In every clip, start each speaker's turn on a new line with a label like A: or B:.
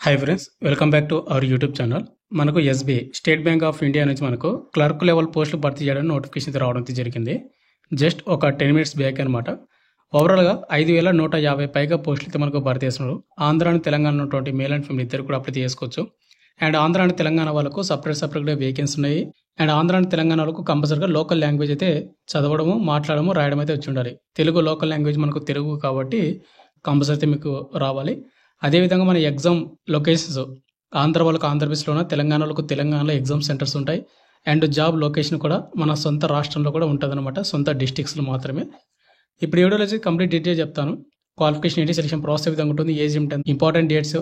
A: Hi friends, welcome back to our YouTube channel. మనకు SBI state bank of India నుంచి మనకు clerk level పోస్టులు భర్తీ చేయడానికి నోటిఫికేషన్ రావడం జరిగింది. జస్ట్ ఒక 10 మినిట్స్ బ్యాక్ అనమాట. ఓవరాల్గా 5,150 పైగా పోస్టులు అయితే మనకు భర్తీ చేస్తున్నారు. ఆంధ్ర అండ్ తెలంగాణ ఉన్నటువంటి మేల్ అండ్ ఫీమేల్ ఇద్దరు కూడా అప్లై చేసుకోవచ్చు. అండ్ ఆంధ్ర అండ్ తెలంగాణ వాళ్ళకు సపరేట్గా వేకెన్సీ ఉన్నాయి. అండ్ ఆంధ్ర అండ్ తెలంగాణ వాళ్ళకు కంపల్సరీగా లోకల్ లాంగ్వేజ్ అయితే చదవడము, మాట్లాడము, రాయడం అయితే వచ్చి ఉండాలి. తెలుగు లోకల్ లాంగ్వేజ్ మనకు తెలుగు కాబట్టి కంపల్సరీ అయితే మీకు రావాలి. అదేవిధంగా మన ఎగ్జామ్ లొకేషన్స్ ఆంధ్ర వాళ్ళకు ఆంధ్రప్రదేశ్లోనే, తెలంగాణ వాళ్ళకు తెలంగాణలో ఎగ్జామ్ సెంటర్స్ ఉంటాయి. అండ్ జాబ్ లొకేషన్ కూడా మన సొంత రాష్ట్రంలో కూడా ఉంటుందన్నమాట, సొంత డిస్టిక్స్లో మాత్రమే. ఇప్పుడు ఈ వీడియోలో వచ్చి కంప్లీట్ డీటెయిల్ చెప్తాను. క్వాలిఫికేషన్ ఏంటి, సెలక్షన్ ప్రాసెస్ ఏ విధంగా ఉంటుంది, ఏజ్ ఏమిటి, ఇంపార్టెంట్ డేట్స్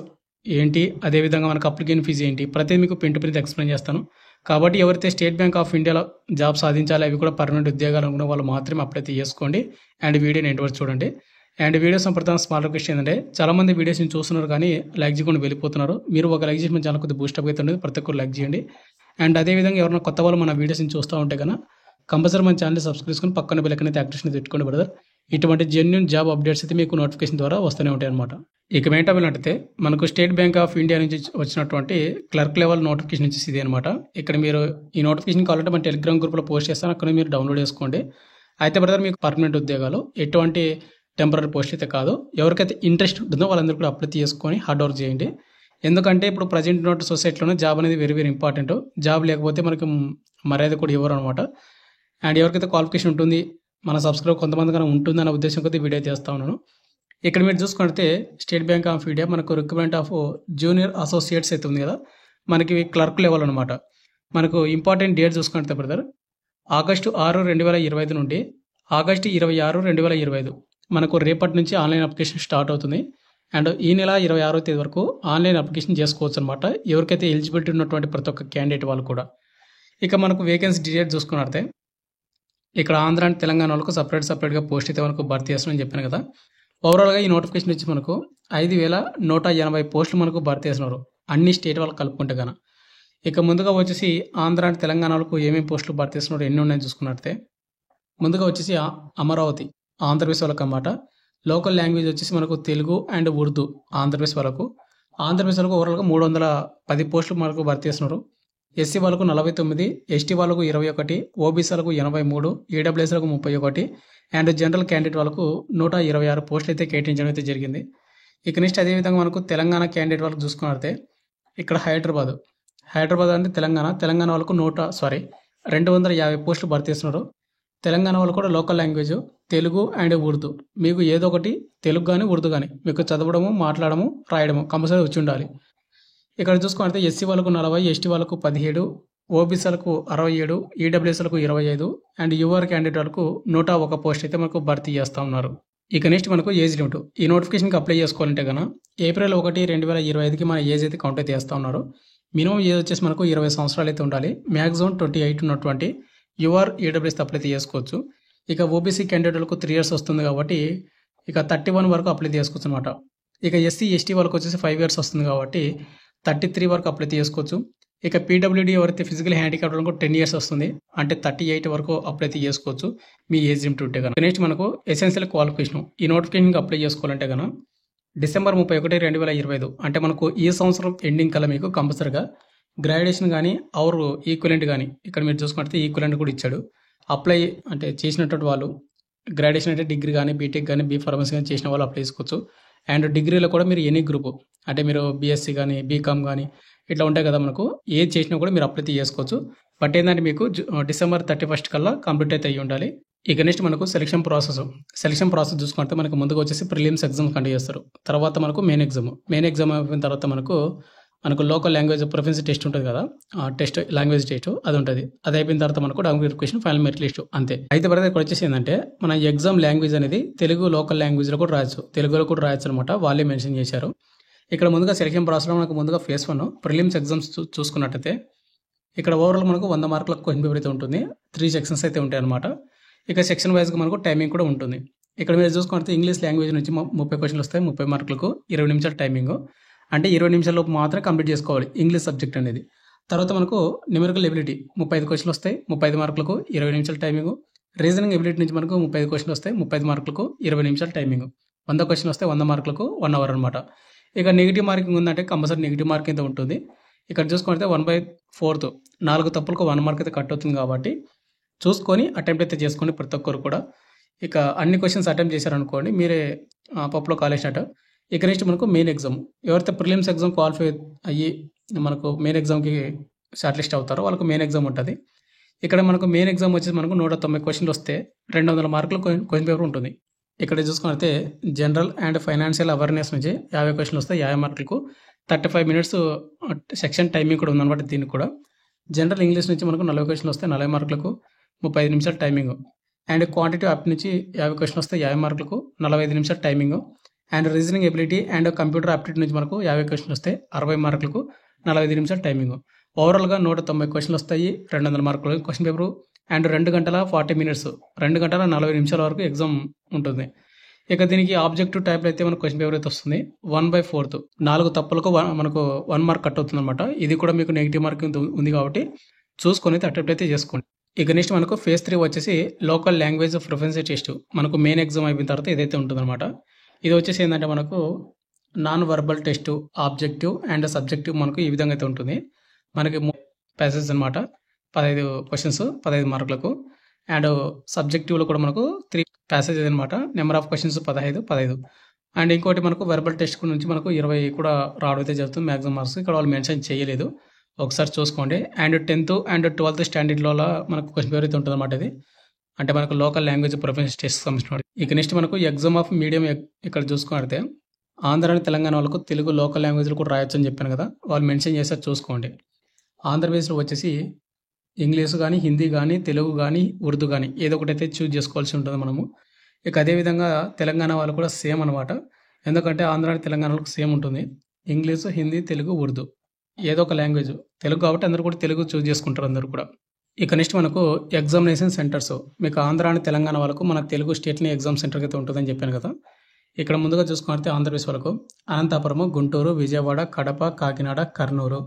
A: ఏంటి, అదేవిధంగా మనకు అప్లికేషన్ ఫీజు ఏంటి, ప్రతిదీ మీకు పింటు పిండి ఎక్స్ప్లెయిన్ చేస్తాను. కాబట్టి ఎవరైతే స్టేట్ బ్యాంక్ ఆఫ్ ఇండియాలో జాబ్ సాధించాలి, అవి కూడా పర్మనెంట్ ఉద్యోగాలు అనుకున్న వాళ్ళు మాత్రమే అప్లై చేసుకోండి. అండ్ వీడియోని ఎండ్ వరకు చూడండి. అండ్ వీడియో సంప్రదాయం స్మాల్ రిక్వెస్ట్ ఏంటంటే, చాలా మంది వీడియోస్ని చూస్తున్నారు కానీ లైక్ చేయకుండా వెళ్ళిపోతున్నారు. మీరు ఒక లైక్ చేసి మన ఛానల్ కొద్దిగా బూస్టప్ అయితే ఉండేది, ప్రతి ఒక్కరు లైక్ చేయండి. అండ్ అదేవిధంగా ఎవరైనా కొత్త వాళ్ళు మన వీడియోస్ని చూస్తూ ఉంటే కన్నా కంపల్సరీ మన ఛానల్ సబ్స్క్రైబ్ చేసుకుని పక్కన బెల్ ఐకాన్ అయితే యాక్టివేషన్ పెట్టుకోండి బ్రదర్. ఇటువంటి జెన్యూన్ జాబ్ అప్డేట్స్ అయితే మీకు నోటిఫికేషన్ ద్వారా వస్తూనే ఉంటాయి అనమాట. ఇక ఏంటో వెళ్ళినట్టయితే మనకు స్టేట్ బ్యాంక్ ఆఫ్ ఇండియా నుంచి వచ్చినటువంటి క్లర్క్ లెవెల్ నోటిఫికేషన్ వచ్చేసి ఇది అనమాట. ఇక్కడ మీరు ఈ నోటిఫికేషన్ కావాలంటే మన టెలిగ్రామ్ గ్రూప్లో పోస్ట్ చేస్తాను, అక్కడ మీరు డౌన్లోడ్ చేసుకోండి. అయితే బ్రదర్ మీకు పర్మనెంట్ ఉద్యోగాలు, ఎటువంటి టెంపరీ పోస్ట్ అయితే కాదు. ఎవరికైతే ఇంట్రెస్ట్ ఉంటుందో వాళ్ళందరూ కూడా అప్లై చేసుకొని హార్డ్ వర్క్ చేయండి. ఎందుకంటే ఇప్పుడు ప్రజెంట్ ఉన్న సొసైటీలోనే జాబ్ అనేది వెరీ వెరీ ఇంపార్టెంట్. జాబ్ లేకపోతే మనకి మర్యాద కూడా ఇవ్వరు అనమాట. అండ్ ఎవరికైతే క్వాలిఫికేషన్ ఉంటుంది, మన సబ్స్క్రైబ్ కొంతమంది కన్నా ఉంటుంది అనే ఉద్దేశం కొద్దీ వీడియో చేస్తా ఉన్నాను. ఇక్కడ మీరు చూసుకుంటే స్టేట్ బ్యాంక్ ఆఫ్ ఇండియా మనకు రిక్రూట్మెంట్ ఆఫ్ జూనియర్ అసోసియేట్స్ అయితే ఉంది కదా, మనకి క్లర్క్ లెవెల్ అనమాట. మనకు ఇంపార్టెంట్ డేట్ చూసుకుంటే బ్రదర్, ఆగస్టు 6, 2025 నుండి ఆగస్టు 26, 2025 మనకు రేపటి నుంచి ఆన్లైన్ అప్లికేషన్ స్టార్ట్ అవుతుంది. అండ్ ఈ నెల 26వ తేదీ వరకు ఆన్లైన్ అప్లికేషన్ చేసుకోవచ్చు అనమాట, ఎవరికైతే ఎలిజిబిలిటీ ఉన్నటువంటి ప్రతి ఒక్క క్యాండిడేట్ వాళ్ళు కూడా. ఇక మనకు వేకెన్సీ డీటెయిల్స్ చూసుకున్నట్టే ఇక్కడ ఆంధ్ర అండ్ తెలంగాణ వాళ్ళకు సపరేట్గా పోస్ట్ అయితే మనకు భర్తీ చేస్తామని చెప్పాను కదా. ఓవరాల్గా ఈ నోటిఫికేషన్ వచ్చి మనకు 5,180 పోస్టులు మనకు భర్తీ చేస్తున్నారు, అన్ని స్టేట్ వాళ్ళకి కలుపుకుంటే కన్నా. ఇక ముందుగా వచ్చేసి ఆంధ్ర అండ్ తెలంగాణ వాళ్ళకు ఏమేమి పోస్టులు భర్తీ చేస్తున్నారు, ఎన్ని ఉన్నాయని చూసుకున్నట్టే ముందుగా వచ్చేసి అమరావతి ఆంధ్రప్రదేశ్ వాళ్ళకి అన్నమాట. లోకల్ లాంగ్వేజ్ వచ్చేసి మనకు తెలుగు అండ్ ఉర్దూ ఆంధ్రప్రదేశ్ వాళ్ళకు. ఓవరాల్గా 310 పోస్టులు మనకు భర్తీ చేస్తున్నారు. ఎస్సీ వాళ్ళకు 49, ఎస్టీ వాళ్ళకు 21, ఓబీసీ వాళ్ళకు 83, ఈడబ్ల్యూఎస్ లకు 31 అండ్ జనరల్ క్యాండిడేట్ వాళ్ళకు 126 పోస్టులు అయితే కేటాయించడం అయితే జరిగింది. ఇక నెక్స్ట్ అదేవిధంగా మనకు తెలంగాణ క్యాండిడేట్ వాళ్ళకు చూసుకున్నట్టే ఇక్కడ హైదరాబాద్ అంటే తెలంగాణ వాళ్ళకు 250 పోస్టులు భర్తీ చేస్తున్నారు. తెలంగాణ వాళ్ళు కూడా local language Telugu and Urdu, మీకు ఏదో ఒకటి తెలుగు కానీ ఉర్దూ కానీ మీకు చదవడము, మాట్లాడము, రాయడము కంపల్సరీ వచ్చి ఉండాలి. ఇక్కడ చూసుకుంటే ఎస్సీ వాళ్ళకు 40, ఎస్టీ వాళ్ళకు 17, ఓబీసీలకు 67, ఈడబ్ల్యూఎస్లకు 25 అండ్ యూఆర్ క్యాండిడేట్ వాళ్ళకు 101 పోస్ట్ అయితే మనకు భర్తీ చేస్తూ ఉన్నారు. ఇక నెక్స్ట్ మనకు ఏజ్ లిమిట్, ఈ నోటిఫికేషన్కి అప్లై చేసుకోవాలంటే కన్నా April 1, 2025కి మన ఏజ్ అయితే కౌంట్ అయితే చేస్తూ ఉన్నారు. మినిమం ఏజ్ వచ్చేసి మనకు 20 సంవత్సరాలు అయితే ఉండాలి. మ్యాక్సిమం 28 ఉన్నటువంటి యూఆర్ ఈడబ్ల్యూఎస్ అప్లై చేసుకోవచ్చు. ఇక ఓబీసీ క్యాండిడేట్లకు 3 years వస్తుంది కాబట్టి ఇక 31 వరకు అప్లై చేసుకోవచ్చు అనమాట. ఇక ఎస్సీ ఎస్టీ వాళ్ళకి వచ్చేసి 5 years వస్తుంది కాబట్టి 33 వరకు అప్లై చేసుకోవచ్చు. ఇక పీడబ్ల్యూడీ ఎవరైతే ఫిజికల్ హ్యాండిక్యాప్ వాళ్ళకు 10 years వస్తుంది అంటే 38 వరకు అప్లై చేసుకోవచ్చు మీ ఏజ్ లిమిట్ ఉంటే కనుక. నెక్స్ట్ మనకు ఎసెన్షియల్ క్వాలిఫికేషన్, ఈ నోటిఫికేషన్కి అప్లై చేసుకోవాలంటే కనుక December 31, 2025 అంటే మనకు ఈ సంవత్సరం ఎండింగ్ కల్లా మీకు కంపల్సరీగా గ్రాడ్యుయేషన్ కానీ ఆర్ ఈక్వలెంట్ కానీ, ఇక్కడ మీరు చూసుకుంటే ఈక్వలెంట్ కూడా ఇచ్చాడు. అప్లై అంటే చేసినటువంటి వాళ్ళు గ్రాడ్యుయేషన్ అంటే డిగ్రీ కానీ, బీటెక్ కానీ, బీ ఫార్మసీ కానీ చేసిన వాళ్ళు అప్లై చేసుకోవచ్చు. అండ్ డిగ్రీలో కూడా మీరు ఎనీ గ్రూప్ అంటే మీరు బీఎస్సీ కానీ, బీకామ్ కానీ ఇట్లా ఉంటాయి కదా, మనకు ఏది చేసినా కూడా మీరు అప్లై చేసుకోవచ్చు. బట్ ఏంటంటే మీకు December 31 కల్లా కంప్లీట్ అయితే అయ్యి ఉండాలి. ఇక నెక్స్ట్ మనకు సెలక్షన్ ప్రాసెస్ చూసుకుంటే మనకు ముందుగా వచ్చేసి ప్రిలిమ్స్ ఎగ్జామ్ కండక్ట్ చేస్తారు. తర్వాత మనకు మెయిన్ ఎగ్జామ్ అయిపోయిన తర్వాత మనకు లోకల్ లాంగ్వేజ్ ప్రొఫెన్సీ టెస్ట్ ఉంటుంది కదా, టెస్ట్ లాంగ్వేజ్ టెస్ట్ అది ఉంటుంది. అది అయిపోయిన తర్వాత మనకు down verification, final merit list అంతే. అయితే బ్రదర్ ఇక్కడ వచ్చేసి ఏంటంటే మన ఎగ్జామ్ లాంగ్వేజ్ అనేది తెలుగు లోకల్ లాంగ్వేజ్లో కూడా రాయొచ్చు, తెలుగులో కూడా రాయొచ్చు అనమాట, వాళ్ళే మెన్షన్ చేశారు. ఇక్కడ ముందుగా సెలక్షన్ ప్రాసెస్లో మనకు ముందుగా ఫేజ్ 1 ప్రిలిమ్స్ ఎగ్జామ్స్ చూసుకున్నట్టయితే ఇక్కడ ఓవరాల్ మనకు 100 మార్కులకు క్వశ్చన్ పేపర్ అయితే ఉంటుంది. 3 సెక్షన్స్ అయితే ఉంటాయి అనమాట. ఇక సెక్షన్ వైజ్గా మనకు టైమింగ్ కూడా ఉంటుంది. ఇక్కడ మీరు చూసుకుంటే ఇంగ్లీష్ లాంగ్వేజ్ నుంచి 30 క్వశ్చన్లు వస్తాయి, 30 మార్కులకు 20 నిమిషాల టైమింగ్, అంటే 20 నిమిషాలలోపు మాత్రమే కంప్లీట్ చేసుకోవాలి ఇంగ్లీష్ సబ్జెక్ట్ అనేది. తర్వాత మనకు న్యూమరికల్ ఎబిలిటీ 35 క్వశ్చన్లు వస్తాయి, 35 మార్కులకు 20 నిమిషాల టైమింగ్. రీజనింగ్ ఎబిలిటీ నుంచి మనకు 35 క్వశ్చన్లు వస్తాయి, 35 మార్కులకు 20 నిమిషాల టైమింగ్. 100 క్వశ్చన్లు వస్తాయి, 100 మార్కులకు 1 అవర్ అనమాట. ఇక నెగిటివ్ మార్కింగ్ ఉందంటే కంపల్సరీ నెగిటివ్ మార్కింగ్ అయితే ఉంటుంది. ఇక్కడ చూసుకుంటే 1/4 4 తప్పులకు 1 మార్క్ అయితే కట్ అవుతుంది కాబట్టి చూసుకొని అటెంప్ట్ అయితే చేసుకోండి ప్రతి ఒక్కరు కూడా. ఇక అన్ని క్వశ్చన్స్ అటెంప్ట్ చేశారనుకోండి మీరే పప్పులో కాలేసినట్టు. ఇక నెక్స్ట్ మనకు మెయిన్ ఎగ్జామ్. ఎవరైతే ప్రిలిమ్స్ ఎగ్జామ్ క్వాలిఫై అయ్యి మనకు మెయిన్ ఎగ్జామ్కి షార్ట్ లిస్ట్ అవుతారో వాళ్ళకు మెయిన్ ఎగ్జామ్ ఉంటుంది. ఇక్కడ మనకు మెయిన్ ఎగ్జామ్ వచ్చేసి మనకు 190 క్వశ్చన్లు వస్తే 200 మార్కులు క్వశ్చన్ పేపర్ ఉంటుంది. ఇక్కడ చూసుకుంటే జనరల్ అండ్ ఫైనాన్షియల్ అవేర్నెస్ నుంచి 50 క్వశ్చన్లు వస్తాయి 50 మార్కులకు. 35 మినిట్స్ సెక్షన్ టైమింగ్ కూడా ఉందన్నమాట దీనికి కూడా. జనరల్ ఇంగ్లీష్ నుంచి మనకు 40 క్వశ్చన్లు వస్తాయి 40 మార్కులకు 35 నిమిషాలు టైమింగ్. అండ్ క్వాంటిటీ యాప్ట్ నుంచి 50 క్వశ్చన్లు వస్తాయి 50 మార్కులకు 45 నిమిషాలు timing. And reasoning ability and computer aptitude నుంచి మనకు 50 క్వశ్చన్లు వస్తాయి 60 మార్కులకు 45 నిమిషాలు టైమింగ్. ఓవరాల్గా 190 క్వశ్చన్లు వస్తాయి 200 మార్కులు క్వశ్చన్ పేపరు. అండ్ 2 గంటల 40 మినిట్స్ 2 గంటల 40 నిమిషాల వరకు ఎగ్జామ్ ఉంటుంది. ఇక దీనికి ఆబ్జెక్టివ్ టైప్లో అయితే మనకు క్వశ్చన్ పేపర్ అయితే వస్తుంది 1/4 4 తప్పులకు మనకు 1 మార్క్ కట్ అవుతుంది అనమాట. ఇది కూడా మీకు నెగిటివ్ మార్కింగ్ ఉంది కాబట్టి చూసుకొని అయితే అటెంప్ట్ అయితే చేసుకోండి. ఇక నెక్స్ట్ మనకు ఫేజ్ 3 వచ్చేసి లోకల్ లాంగ్వేజ్ ప్రొఫెన్సీ టెస్ట్. మనకు మెయిన్ ఎగ్జామ్ అయిపోయిన తర్వాత ఇదైతే ఉంటుందన్నమాట. ఇది వచ్చేసి ఏంటంటే మనకు non verbal test objective and subjective మనకు ఈ విధంగా అయితే ఉంటుంది. మనకి ప్యాసేజ్ అనమాట 15 క్వశ్చన్స్ 15 మార్కులకు. అండ్ సబ్జెక్టివ్లో కూడా మనకు 3 ప్యాసేజెస్ అనమాట. Number of questions 15. అండ్ ఇంకోటి మనకు వెర్బల్ టెస్ట్ నుంచి మనకు 20 కూడా రావడం అయితే జరుగుతుంది మ్యాక్సిమం మార్క్స్. ఇక్కడ వాళ్ళు మెన్షన్ చేయలేదు, ఒకసారి చూసుకోండి. అండ్ 10th అండ్ 12th స్టాండర్డ్లో మనకు క్వశ్చన్ పేపర్ అయితే ఉంటుంది అనమాట. ఇది అంటే మనకు లోకల్ లాంగ్వేజ్ ప్రొఫెన్సీ టెస్ట్ సంబంధించిన. ఇక నెక్స్ట్ మనకు ఎగ్జామ్ ఆఫ్ మీడియం ఇక్కడ చూసుకుంటే ఆంధ్ర అండ్ తెలంగాణ వాళ్ళకు తెలుగు లోకల్ లాంగ్వేజ్లో కూడా రాయొచ్చు అని చెప్పాను కదా, వాళ్ళు మెన్షన్ చేశారు చూసుకోండి. ఆంధ్రప్రదేశ్లో వచ్చేసి ఇంగ్లీష్ కానీ హిందీ కానీ తెలుగు కానీ ఉర్దూ కానీ ఏదో ఒకటి అయితే చూజ్ చేసుకోవాల్సి ఉంటుంది మనము. ఇక అదేవిధంగా తెలంగాణ వాళ్ళు కూడా సేమ్ అనమాట. ఎందుకంటే ఆంధ్ర అండ్ తెలంగాణలకు సేమ్ ఉంటుంది. ఇంగ్లీష్ హిందీ తెలుగు ఉర్దూ ఏదో ఒక లాంగ్వేజ్. తెలుగు కాబట్టి అందరూ కూడా తెలుగు చూజ్ చేసుకుంటారు అందరూ కూడా. ఇక నెక్స్ట్ మనకు ఎగ్జామినేషన్ సెంటర్స్. మీకు ఆంధ్ర అండ్ తెలంగాణ వాళ్ళకు మన తెలుగు స్టేట్ని ఎగ్జామ్ సెంటర్కి అయితే ఉంటుందని చెప్పాను కదా. ఇక్కడ ముందుగా చూసుకుంటే ఆంధ్రప్రదేశ్ వాళ్ళకు అనంతపురము, గుంటూరు, విజయవాడ, కడప, కాకినాడ, కర్నూలు,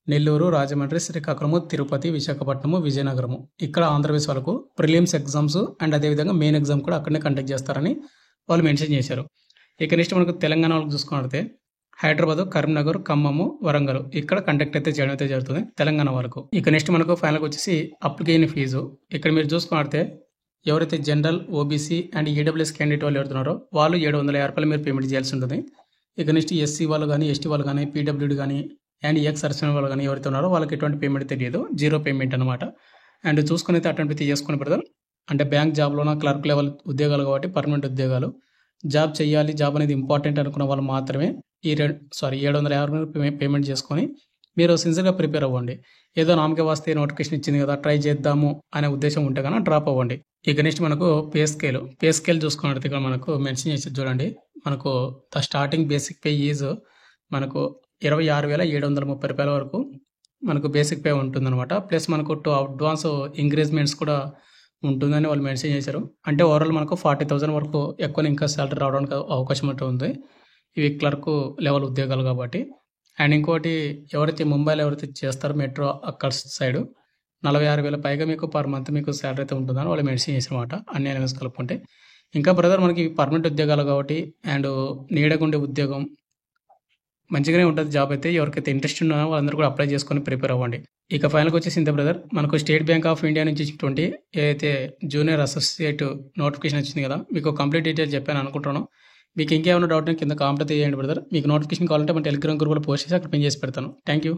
A: నెల్లూరు, రాజమండ్రి, శ్రీకాకుళము, తిరుపతి, విశాఖపట్నము, విజయనగరము. ఇక్కడ ఆంధ్రప్రదేశ్ వాళ్ళకు ప్రిలిమ్స్ ఎగ్జామ్స్ అండ్ అదేవిధంగా మెయిన్ ఎగ్జామ్ కూడా అక్కడనే కండక్ట్ చేస్తారని వాళ్ళు మెన్షన్ చేశారు. ఇక నెక్స్ట్ మనకు తెలంగాణ వాళ్ళకి చూసుకుంటే హైదరాబాద్, కరీంనగర్, ఖమ్మము, వరంగల్ ఇక్కడ కండక్ట్ అయితే చేయడం అయితే జరుగుతుంది తెలంగాణ వాళ్ళకు. ఇక నెక్స్ట్ మనకు ఫైనల్గా వచ్చేసి అప్లికేషన్ ఫీజు. ఇక్కడ మీరు చూసుకుంటే ఎవరైతే general, OBC and EWS candidate వాళ్ళు ఎవరుతున్నారో వాళ్ళు 750 రూపాయలు మీరు పేమెంట్ చేయాల్సి ఉంటుంది. ఇక నెక్స్ట్ ఎస్సీ వాళ్ళు కానీ, ఎస్టీ వాళ్ళు కానీ, పీడబ్ల్యూడీ కానీ అండ్ ఎక్స్ సర్వీస్ వాళ్ళు కానీ ఎవరైతే ఉన్నారో వాళ్ళకి ఎటువంటి పేమెంట్ తెలియదు, 0 పేమెంట్ అనమాట. అండ్ చూసుకుని అయితే అటెంప్ట్ అయితే చేసుకుని బ్రదర్. అంటే బ్యాంక్ జాబ్లోన క్లర్క్ లెవెల్ ఉద్యోగాలు కాబట్టి పర్మనెంట్ ఉద్యోగాలు, జాబ్ చేయాలి, జాబ్ అనేది ఇంపార్టెంట్ అనుకున్న వాళ్ళు మాత్రమే ఈ 750 పేమెంట్ చేసుకొని మీరు సిన్సియర్గా ప్రిపేర్ అవ్వండి. ఏదో నామకే వస్తే నోటిఫికేషన్ ఇచ్చింది కదా ట్రై చేద్దాము అనే ఉద్దేశం ఉంటే కన్నా డ్రాప్ అవ్వండి. ఇక నెక్స్ట్ మనకు పే స్కేల్ చూసుకున్నట్టు ఇక్కడ మనకు మెన్షన్ చేసి చూడండి. మనకు the starting basic pay is మనకు 26,730 రూపాయల వరకు మనకు బేసిక్ పే ఉంటుందన్నమాట. ప్లస్ మనకు 2 అడ్వాన్స్ ఇంక్రీజ్మెంట్స్ కూడా ఉంటుందని వాళ్ళు మెన్షన్ చేశారు. అంటే ఓవరాల్ మనకు 40,000 వరకు ఎక్కువ ఇంకా శాలరీ రావడానికి అవకాశం అయితే ఉంది. ఇవి క్లర్క్ లెవెల్ ఉద్యోగాలు కాబట్టి. అండ్ ఇంకోటి ఎవరైతే ముంబైలో చేస్తారో మెట్రో అక్కడ సైడు 46,000 పైగా మీకు పర్ మంత్ మీకు శాలరీ అయితే ఉంటుందని వాళ్ళు మెన్షన్ చేసారన్నమాట అన్ని ఎలిమెంట్స్ కలుపుకుంటే. ఇంకా బ్రదర్ మనకి పర్మనెంట్ ఉద్యోగాలు కాబట్టి అండ్ నీడగుండే ఉద్యోగం మంచిగానే ఉంటుంది జాబ్ అయితే. ఎవరికైతే ఇంట్రెస్ట్ ఉన్నారో వాళ్ళందరూ కూడా అప్లై చేసుకొని ప్రిపేర్ అవ్వండి. ఇక ఫైనల్గా వచ్చేసి ఇంత బ్రదర్ మనకు స్టేట్ బ్యాంక్ ఆఫ్ ఇండియా నుంచి ఏదైతే జూనియర్ అసోసియేట్ నోటిఫికేషన్ వచ్చింది కదా, మీకు కంప్లీట్ డీటెయిల్స్ చెప్పాను అనుకుంటున్నాను. మీకు ఇంకేమైనా డౌట్ కింద కామెంట్ చేయండి బ్రదర్. మీకు నోటిఫికేషన్ కావాలంటే మన టెలిగ్రామ్ గ్రూప్లో పోస్ట్ చేసి అక్కడ పిన్ చేసి పెడతాను. Thank you.